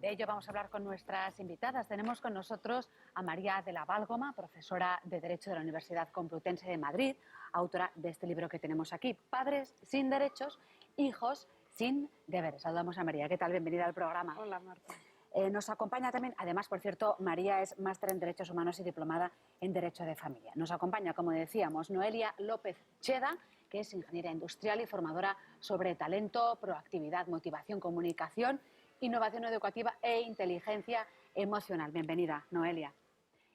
De ello vamos a hablar con nuestras invitadas. Tenemos con nosotros a María de la Válgoma, profesora de Derecho de la Universidad Complutense de Madrid, autora de este libro que tenemos aquí, Padres sin derechos, hijos sin deberes. Saludamos a María. ¿Qué tal? Bienvenida al programa. Hola, Marta. Nos acompaña también, además, por cierto, María es máster en Derechos Humanos y diplomada en Derecho de Familia. Nos acompaña, como decíamos, Noelia López Cheda, que es ingeniera industrial y formadora sobre talento, proactividad, motivación, comunicación, innovación educativa e inteligencia emocional. Bienvenida, Noelia.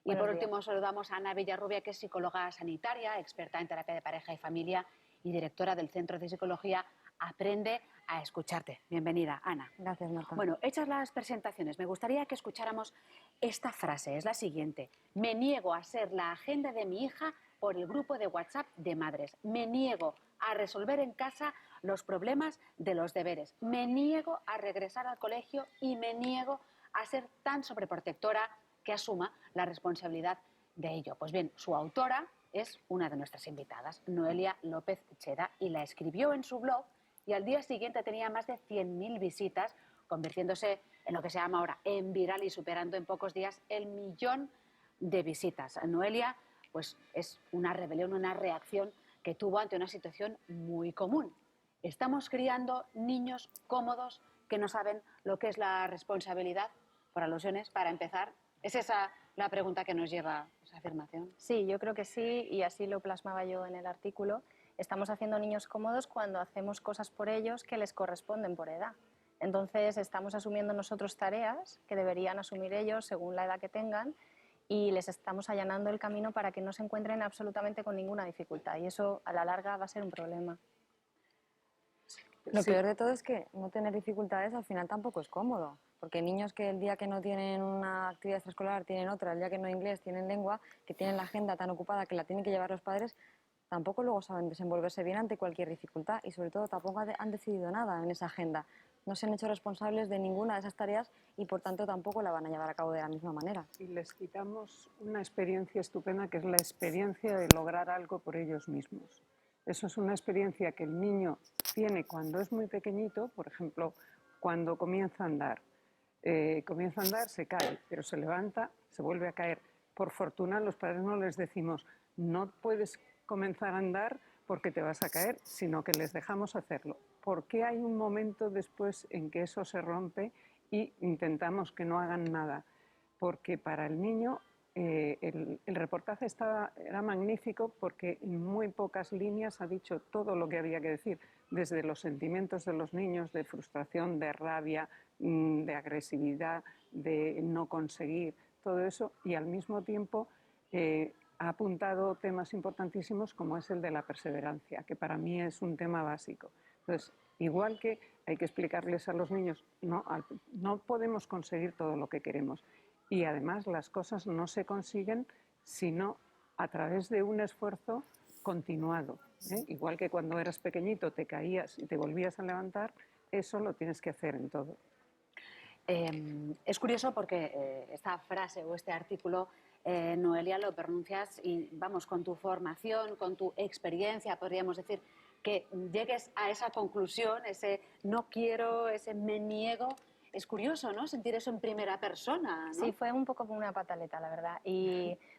Y por último saludamos a Ana Villarrubia, que es psicóloga sanitaria, experta en terapia de pareja y familia y directora del Centro de Psicología Aprende a Escucharte. Bienvenida, Ana. Gracias, Marta. Bueno, hechas las presentaciones, me gustaría que escucháramos esta frase, es la siguiente. Me niego a ser la agenda de mi hija por el grupo de WhatsApp de madres. Me niego a resolver en casa los problemas de los deberes. Me niego a regresar al colegio y me niego a ser tan sobreprotectora que asuma la responsabilidad de ello. Pues bien, su autora es una de nuestras invitadas, Noelia López Cheda, y la escribió en su blog y al día siguiente tenía más de 100.000 visitas, convirtiéndose en lo que se llama ahora en viral y superando en pocos días el 1.000.000 de visitas. Noelia, pues es una rebelión, una reacción que tuvo ante una situación muy común. Estamos criando niños cómodos que no saben lo que es la responsabilidad, por alusiones, para empezar. ¿Es esa la pregunta que nos lleva a esa afirmación? Sí, yo creo que sí, y así lo plasmaba yo en el artículo. Estamos haciendo niños cómodos cuando hacemos cosas por ellos que les corresponden por edad. Entonces estamos asumiendo nosotros tareas que deberían asumir ellos según la edad que tengan y les estamos allanando el camino para que no se encuentren absolutamente con ninguna dificultad y eso a la larga va a ser un problema. Lo peor de todo es que no tener dificultades al final tampoco es cómodo, porque niños que el día que no tienen una actividad extraescolar tienen otra, el día que no inglés tienen lengua, que tienen la agenda tan ocupada que la tienen que llevar los padres, tampoco luego saben desenvolverse bien ante cualquier dificultad y sobre todo tampoco han decidido nada en esa agenda. No se han hecho responsables de ninguna de esas tareas y por tanto tampoco la van a llevar a cabo de la misma manera. Y les quitamos una experiencia estupenda que es la experiencia de lograr algo por ellos mismos. Eso es una experiencia que el niño tiene cuando es muy pequeñito, por ejemplo, cuando comienza a andar. Se cae, pero se levanta, se vuelve a caer. Por fortuna, los padres no les decimos, no puedes comenzar a andar porque te vas a caer, sino que les dejamos hacerlo. ¿Por qué hay un momento después en que eso se rompe y intentamos que no hagan nada? Porque para el niño el reportaje era magnífico porque en muy pocas líneas ha dicho todo lo que había que decir, desde los sentimientos de los niños, de frustración, de rabia, de agresividad, de no conseguir, todo eso, y al mismo tiempo ha apuntado temas importantísimos como es el de la perseverancia, que para mí es un tema básico. Entonces, igual que hay que explicarles a los niños, no podemos conseguir todo lo que queremos. Y además las cosas no se consiguen sino a través de un esfuerzo continuado. Igual que cuando eras pequeñito te caías y te volvías a levantar, eso lo tienes que hacer en todo. Es curioso porque esta frase o este artículo, Noelia, lo pronuncias y vamos, con tu formación, con tu experiencia, podríamos decir, que llegues a esa conclusión, ese no quiero, ese me niego. Es curioso, ¿no? Sentir eso en primera persona, ¿no? Sí, fue un poco como una pataleta, la verdad.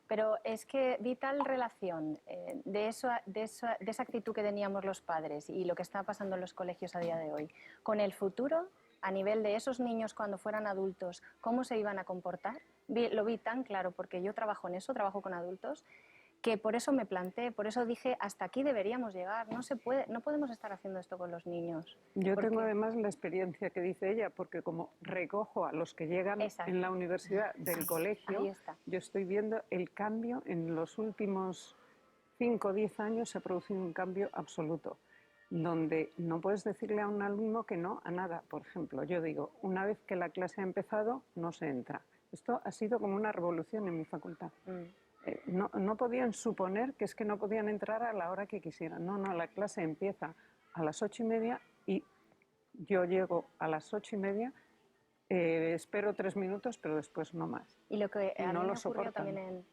Pero es que vi tal relación de esa actitud que teníamos los padres y lo que está pasando en los colegios a día de hoy con el futuro, a nivel de esos niños cuando fueran adultos, cómo se iban a comportar. Lo vi tan claro porque yo trabajo en eso, trabajo con adultos, que por eso me planteé, por eso dije, hasta aquí deberíamos llegar, no podemos estar haciendo esto con los niños. Yo tengo además la experiencia que dice ella, porque como recojo a los que llegan en la universidad del colegio, yo estoy viendo el cambio en los últimos 5 o 10 años, se ha producido un cambio absoluto, donde no puedes decirle a un alumno que no a nada. Por ejemplo, yo digo, una vez que la clase ha empezado, no se entra. Esto ha sido como una revolución en mi facultad. No podían suponer que es que no podían entrar a la hora que quisieran. No, la clase empieza a las 8:30 y yo llego a las 8:30, espero 3 minutos, pero después no más. Y lo que a mí no me lo ocurrió soportan.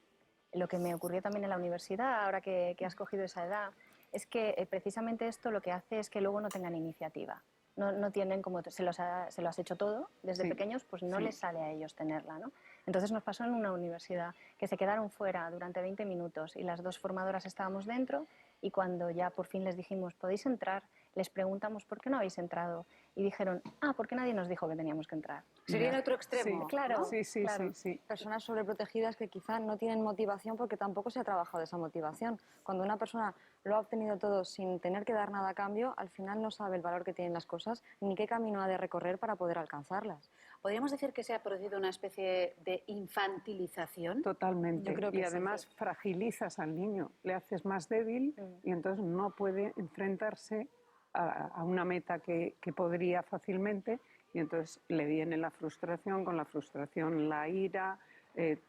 lo que me ocurrió también en la universidad, ahora que has cogido esa edad, es que precisamente esto lo que hace es que luego no tengan iniciativa. no tienen, como se lo has hecho todo desde Sí, pequeños, pues no sí. les sale a ellos tenerla, ¿no? Entonces nos pasó en una universidad que se quedaron fuera durante 20 minutos y las dos formadoras estábamos dentro y cuando ya por fin les dijimos, ¿podéis entrar? Les preguntamos, ¿por qué no habéis entrado? Y dijeron, porque nadie nos dijo que teníamos que entrar. Sería el Ya. otro extremo. Sí, Claro, sí, sí, claro. sí, sí. Personas sobreprotegidas que quizá no tienen motivación porque tampoco se ha trabajado esa motivación. Cuando una persona lo ha obtenido todo sin tener que dar nada a cambio, al final no sabe el valor que tienen las cosas ni qué camino ha de recorrer para poder alcanzarlas. ¿Podríamos decir que se ha producido una especie de infantilización? Totalmente. Yo creo que Y sí, además sí. fragilizas al niño, le haces más débil y entonces no puede enfrentarse a una meta que podría fácilmente y entonces le viene la frustración, con la frustración la ira,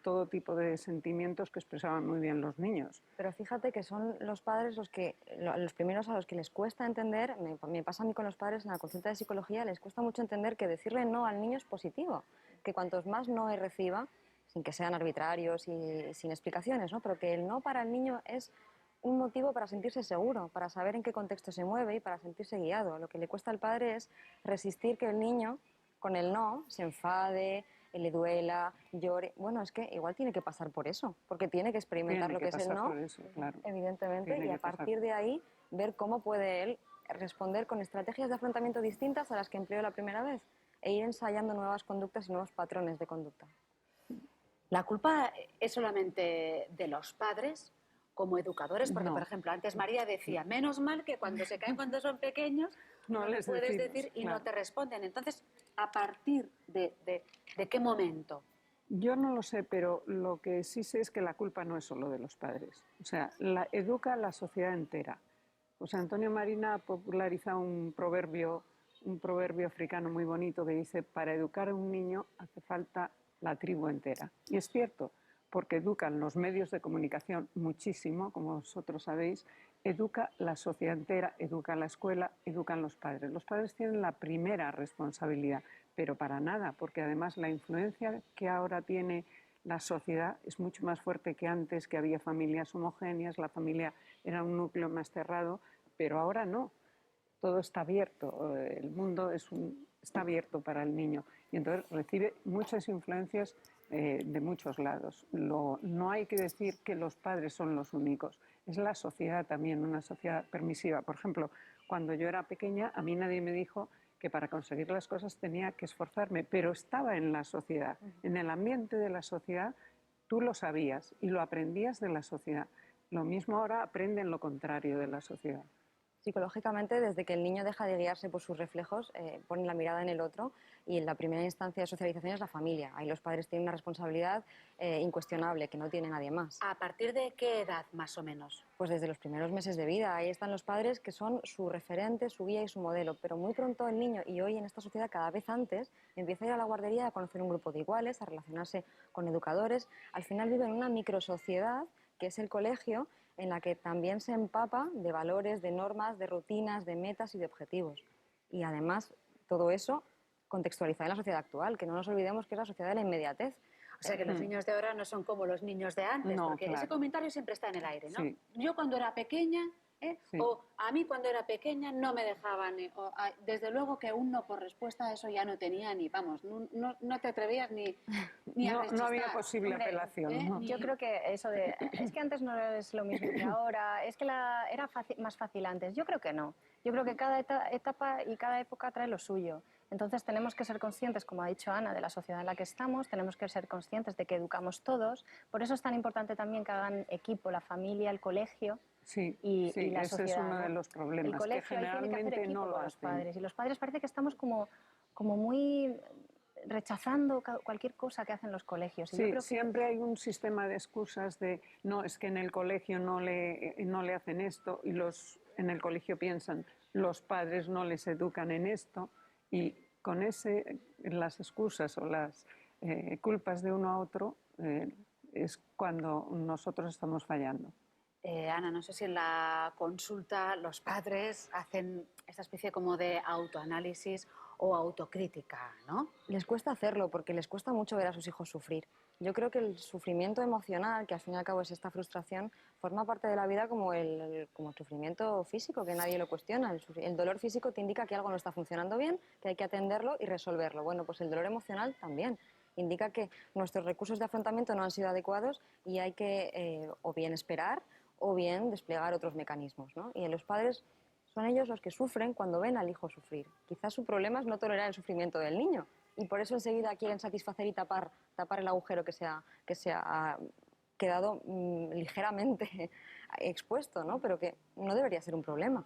todo tipo de sentimientos que expresaban muy bien los niños. Pero fíjate que son los padres los primeros a los que les cuesta entender, me pasa a mí con los padres en la consulta de psicología, les cuesta mucho entender que decirle no al niño es positivo, que cuantos más no reciba, sin que sean arbitrarios y sin explicaciones, ¿no? Pero que el no para el niño es un motivo para sentirse seguro, para saber en qué contexto se mueve y para sentirse guiado. Lo que le cuesta al padre es resistir que el niño, con el no, se enfade, le duela, llore. Bueno, es que igual tiene que pasar por eso, porque tiene que experimentar Tiene lo que que es el pasar no, por eso, claro. evidentemente, Tiene y a que pasar. partir de ahí ver cómo puede él responder con estrategias de afrontamiento distintas a las que empleó la primera vez e ir ensayando nuevas conductas y nuevos patrones de conducta. ¿La culpa es solamente de los padres como educadores? Porque, No. por ejemplo, antes María decía, menos mal que cuando se caen cuando son pequeños No no le les puedes decimos, decir y claro. no te responden. Entonces, ¿a partir de qué momento? Yo no lo sé, pero lo que sí sé es que la culpa no es solo de los padres. O sea, educa a la sociedad entera. José Antonio Marina ha popularizado un proverbio africano muy bonito que dice, para educar a un niño hace falta la tribu entera. Y es cierto, porque educan los medios de comunicación muchísimo, como vosotros sabéis, educa la sociedad entera, educa la escuela, educan los padres. Los padres tienen la primera responsabilidad, pero para nada, porque además la influencia que ahora tiene la sociedad es mucho más fuerte que antes, que había familias homogéneas, la familia era un núcleo más cerrado, pero ahora no. Todo está abierto, el mundo está abierto para el niño y entonces recibe muchas influencias de muchos lados. No hay que decir que los padres son los únicos, es la sociedad también, una sociedad permisiva. Por ejemplo, cuando yo era pequeña, a mí nadie me dijo que para conseguir las cosas tenía que esforzarme, pero estaba en la sociedad, en el ambiente de la sociedad, tú lo sabías y lo aprendías de la sociedad. Lo mismo ahora aprenden lo contrario de la sociedad. Psicológicamente, desde que el niño deja de guiarse por sus reflejos, pone la mirada en el otro y en la primera instancia de socialización es la familia. Ahí los padres tienen una responsabilidad incuestionable que no tiene nadie más. ¿A partir de qué edad, más o menos? Pues desde los primeros meses de vida, ahí están los padres que son su referente, su guía y su modelo. Pero muy pronto el niño, y hoy en esta sociedad cada vez antes, empieza a ir a la guardería a conocer un grupo de iguales, a relacionarse con educadores. Al final vive en una microsociedad que es el colegio, en la que también se empapa de valores, de normas, de rutinas, de metas y de objetivos. Y además, todo eso contextualizado en la sociedad actual, que no nos olvidemos que es la sociedad de la inmediatez. O sea que los niños de ahora no son como los niños de antes, No, porque ese claro. comentario siempre está en el aire, ¿no? Sí. Yo cuando era pequeña, Sí. o a mí cuando era pequeña no me dejaban, desde luego que un no por respuesta a eso ya no tenía ni, vamos, no te atrevías ni a No rechistar. había posible Hombre, apelación. ¿no? Yo creo que eso de, es que antes no es lo mismo que ahora, es que era más fácil antes. Yo creo que no. Yo creo que cada etapa y cada época trae lo suyo. Entonces tenemos que ser conscientes, como ha dicho Ana, de la sociedad en la que estamos, tenemos que ser conscientes de que educamos todos. Por eso es tan importante también que hagan equipo la familia, el colegio Sí, y la ese sociedad. es uno ¿no? de los problemas, El colegio que ahí tiene que hacer generalmente equipo no lo con los hacen. padres. Y los padres parece que estamos como muy rechazando cualquier cosa que hacen los colegios. Y yo Sí, creo que siempre hay un sistema de excusas de no, es que en el colegio no le hacen esto y en el colegio piensan los padres no les educan en esto y con las excusas o las culpas de uno a otro es cuando nosotros estamos fallando. Ana, no sé si en la consulta los padres hacen esta especie como de autoanálisis o autocrítica, ¿no? Les cuesta hacerlo porque les cuesta mucho ver a sus hijos sufrir. Yo creo que el sufrimiento emocional, que al fin y al cabo es esta frustración, forma parte de la vida como el sufrimiento físico, que nadie lo cuestiona. El dolor físico te indica que algo no está funcionando bien, que hay que atenderlo y resolverlo. Bueno, pues el dolor emocional también indica que nuestros recursos de afrontamiento no han sido adecuados y hay que o bien esperar o bien desplegar otros mecanismos, ¿no? Y en los padres son ellos los que sufren cuando ven al hijo sufrir. Quizás su problema es no tolerar el sufrimiento del niño y por eso enseguida quieren satisfacer y tapar el agujero que se ha quedado ligeramente expuesto, ¿no? Pero que no debería ser un problema.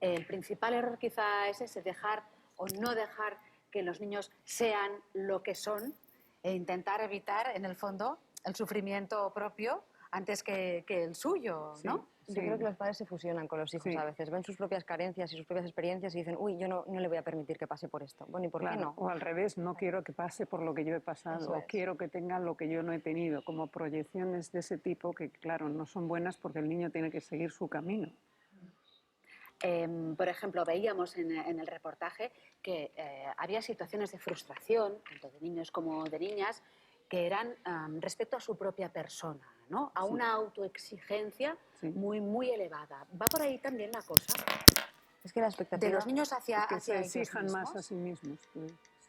El principal error quizá es ese, dejar o no dejar que los niños sean lo que son e intentar evitar, en el fondo, el sufrimiento propio antes que el suyo, ¿no? Yo creo que los padres se fusionan con los hijos a veces, ven sus propias carencias y sus propias experiencias y dicen, uy, yo no le voy a permitir que pase por esto. Bueno, ¿y por qué no? O al revés, no quiero que pase por lo que yo he pasado, Eso o es. quiero que tenga lo que yo no he tenido, como proyecciones de ese tipo que, claro, no son buenas porque el niño tiene que seguir su camino. Por ejemplo, veíamos en el reportaje que había situaciones de frustración, tanto de niños como de niñas, que eran respecto a su propia persona, ¿no? A una autoexigencia muy, muy elevada. ¿Va por ahí también la cosa? Es que la expectativa De los niños hacia Que se ellos exijan más mismos. a sí mismos.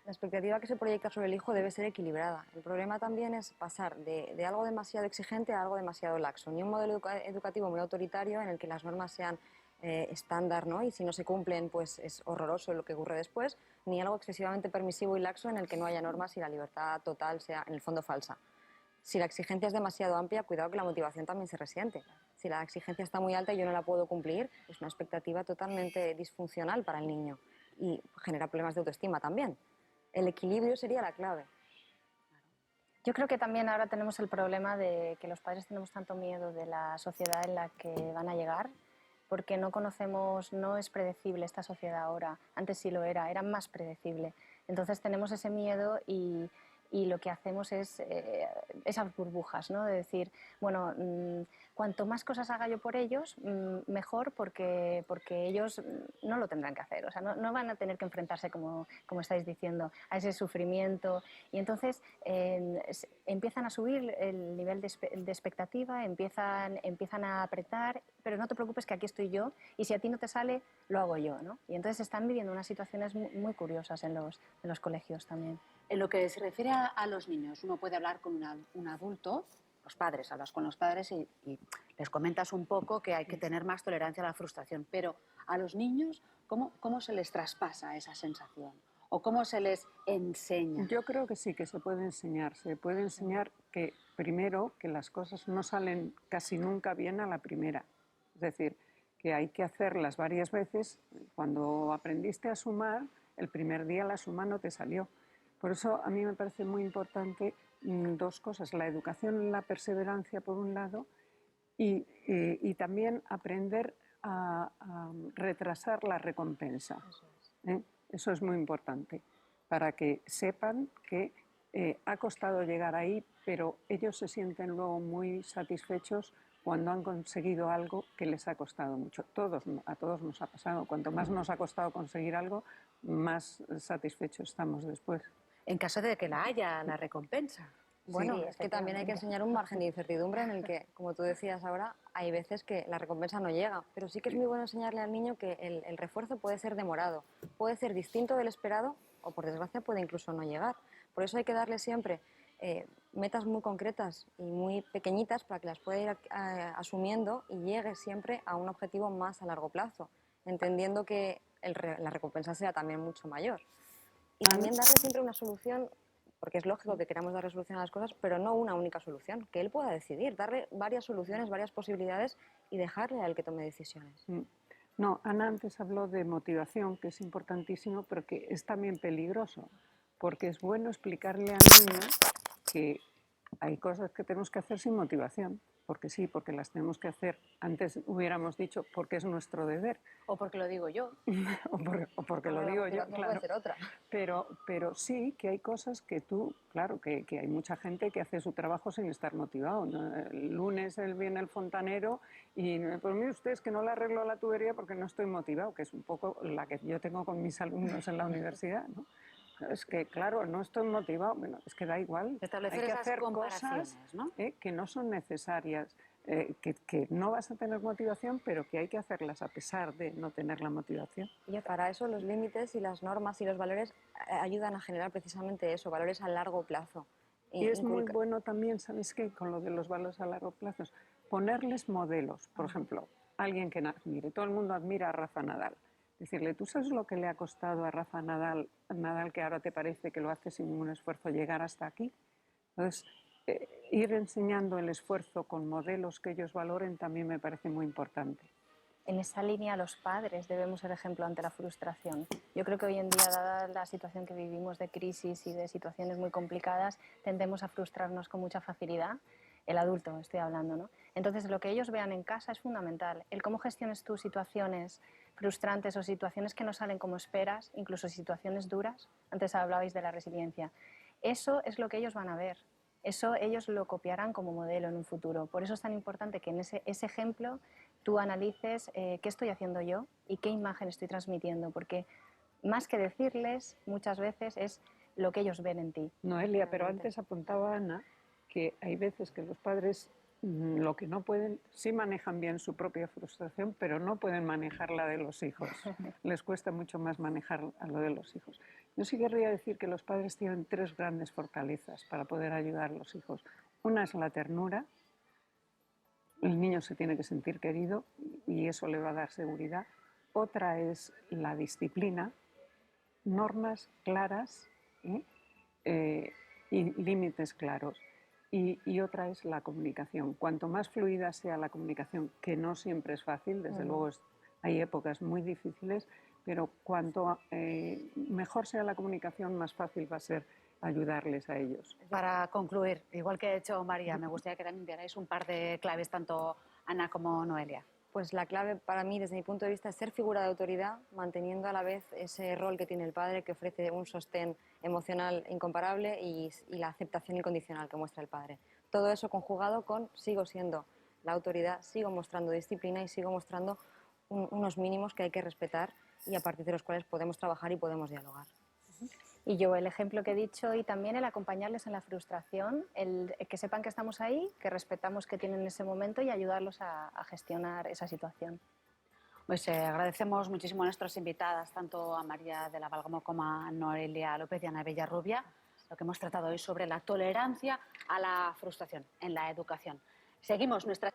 La expectativa que se proyecta sobre el hijo debe ser equilibrada. El problema también es pasar de algo demasiado exigente a algo demasiado laxo. Ni un modelo educativo muy autoritario en el que las normas sean estándar, ¿no? Y si no se cumplen, pues es horroroso lo que ocurre después, ni algo excesivamente permisivo y laxo en el que no haya normas y la libertad total sea, en el fondo, falsa. Si la exigencia es demasiado amplia, cuidado que la motivación también se resiente. Si la exigencia está muy alta y yo no la puedo cumplir, es una expectativa totalmente disfuncional para el niño y genera problemas de autoestima también. El equilibrio sería la clave. Yo creo que también ahora tenemos el problema de que los padres tenemos tanto miedo de la sociedad en la que van a llegar, porque no conocemos, no es predecible esta sociedad ahora. Antes sí lo era más predecible. Entonces tenemos ese miedo y lo que hacemos es esas burbujas, ¿no? De decir, bueno, cuanto más cosas haga yo por ellos, mejor porque ellos no lo tendrán que hacer. O sea, no van a tener que enfrentarse, como estáis diciendo, a ese sufrimiento. Y entonces empiezan a subir el nivel de expectativa, empiezan a apretar, pero no te preocupes que aquí estoy yo y si a ti no te sale, lo hago yo, ¿no? Y entonces están viviendo unas situaciones muy curiosas en los colegios también. En lo que se refiere a los niños, uno puede hablar con un adulto, los padres, hablas con los padres y les comentas un poco que hay que tener más tolerancia a la frustración, pero a los niños, ¿cómo se les traspasa esa sensación? ¿O cómo se les enseña? Yo creo que sí, que se puede enseñar. Se puede enseñar que, primero, que las cosas no salen casi nunca bien a la primera. Es decir, que hay que hacerlas varias veces. Cuando aprendiste a sumar, el primer día la suma no te salió. Por eso a mí me parece muy importante dos cosas, la educación en la perseverancia por un lado y también aprender a retrasar la recompensa. Eso es muy importante para que sepan que ha costado llegar ahí, pero ellos se sienten luego muy satisfechos cuando han conseguido algo que les ha costado mucho. A todos nos ha pasado. Cuanto más nos ha costado conseguir algo, más satisfechos estamos después. En caso de que la haya, la recompensa. Bueno, Sí, es que también hay que enseñar un margen de incertidumbre en el que, como tú decías ahora, hay veces que la recompensa no llega. Pero sí que es muy bueno enseñarle al niño que el refuerzo puede ser demorado, puede ser distinto del esperado o, por desgracia, puede incluso no llegar. Por eso hay que darle siempre metas muy concretas y muy pequeñitas para que las pueda ir asumiendo y llegue siempre a un objetivo más a largo plazo, entendiendo que la recompensa sea también mucho mayor. Y también darle siempre una solución, porque es lógico que queramos darle solución a las cosas, pero no una única solución, que él pueda decidir, darle varias soluciones, varias posibilidades y dejarle a él que tome decisiones. No, Ana antes habló de motivación, que es importantísimo, pero que es también peligroso, porque es bueno explicarle al niño que hay cosas que tenemos que hacer sin motivación. porque sí, porque las tenemos que hacer. Antes hubiéramos dicho porque es nuestro deber, O porque lo digo yo. o porque lo Ahora la digo yo, motivación claro. puede ser otra. Pero sí que hay cosas que tú, claro, que hay mucha gente que hace su trabajo sin estar motivado, ¿no? El lunes viene el fontanero y, pues mire usted, es que no le arreglo la tubería porque no estoy motivado, que es un poco la que yo tengo con mis alumnos en la universidad, ¿no? Es que, claro, no estoy motivado. Bueno, es que da igual. Establecer Hay que esas hacer comparaciones, cosas ¿no? que no son necesarias, que no vas a tener motivación, pero que hay que hacerlas a pesar de no tener la motivación. Y para eso los límites y las normas y los valores ayudan a generar precisamente eso, valores a largo plazo. Y es muy bueno también, ¿sabes qué? Con lo de los valores a largo plazo, ponerles modelos. Por ejemplo, alguien que admire, todo el mundo admira a Rafa Nadal. Decirle, ¿tú sabes lo que le ha costado a Rafa Nadal, que ahora te parece que lo hace sin ningún esfuerzo, llegar hasta aquí? Entonces, ir enseñando el esfuerzo con modelos que ellos valoren también me parece muy importante. En esa línea, los padres debemos ser ejemplo ante la frustración. Yo creo que hoy en día, dada la situación que vivimos de crisis y de situaciones muy complicadas, tendemos a frustrarnos con mucha facilidad. El adulto, estoy hablando, ¿no? Entonces, lo que ellos vean en casa es fundamental. El cómo gestiones tú situaciones frustrantes o situaciones que no salen como esperas, incluso situaciones duras. Antes hablabais de la resiliencia. Eso es lo que ellos van a ver. Eso ellos lo copiarán como modelo en un futuro. Por eso es tan importante que en ese ejemplo tú analices qué estoy haciendo yo y qué imagen estoy transmitiendo, porque más que decirles, muchas veces es lo que ellos ven en ti. Noelia, pero antes apuntaba Ana que hay veces que los padres lo que no pueden, sí manejan bien su propia frustración, pero no pueden manejar la de los hijos. Les cuesta mucho más manejar a lo de los hijos. Yo sí querría decir que los padres tienen 3 grandes fortalezas para poder ayudar a los hijos. Una es la ternura. El niño se tiene que sentir querido y eso le va a dar seguridad. Otra es la disciplina, normas claras y límites claros. Y otra es la comunicación. Cuanto más fluida sea la comunicación, que no siempre es fácil, desde luego hay épocas muy difíciles, pero cuanto mejor sea la comunicación, más fácil va a ser ayudarles a ellos. Para concluir, igual que ha hecho María, me gustaría que también dierais un par de claves, tanto Ana como Noelia. Pues la clave para mí, desde mi punto de vista, es ser figura de autoridad, manteniendo a la vez ese rol que tiene el padre, que ofrece un sostén emocional incomparable y la aceptación incondicional que muestra el padre. Todo eso conjugado con sigo siendo la autoridad, sigo mostrando disciplina y sigo mostrando unos mínimos que hay que respetar y a partir de los cuales podemos trabajar y podemos dialogar. Y yo el ejemplo que he dicho y también el acompañarles en la frustración, el que sepan que estamos ahí, que respetamos que tienen ese momento y ayudarlos a gestionar esa situación. Pues agradecemos muchísimo a nuestras invitadas, tanto a María de la Val como a Noelia López y a Ana Villarrubia, lo que hemos tratado hoy sobre la tolerancia a la frustración en la educación. Seguimos nuestra...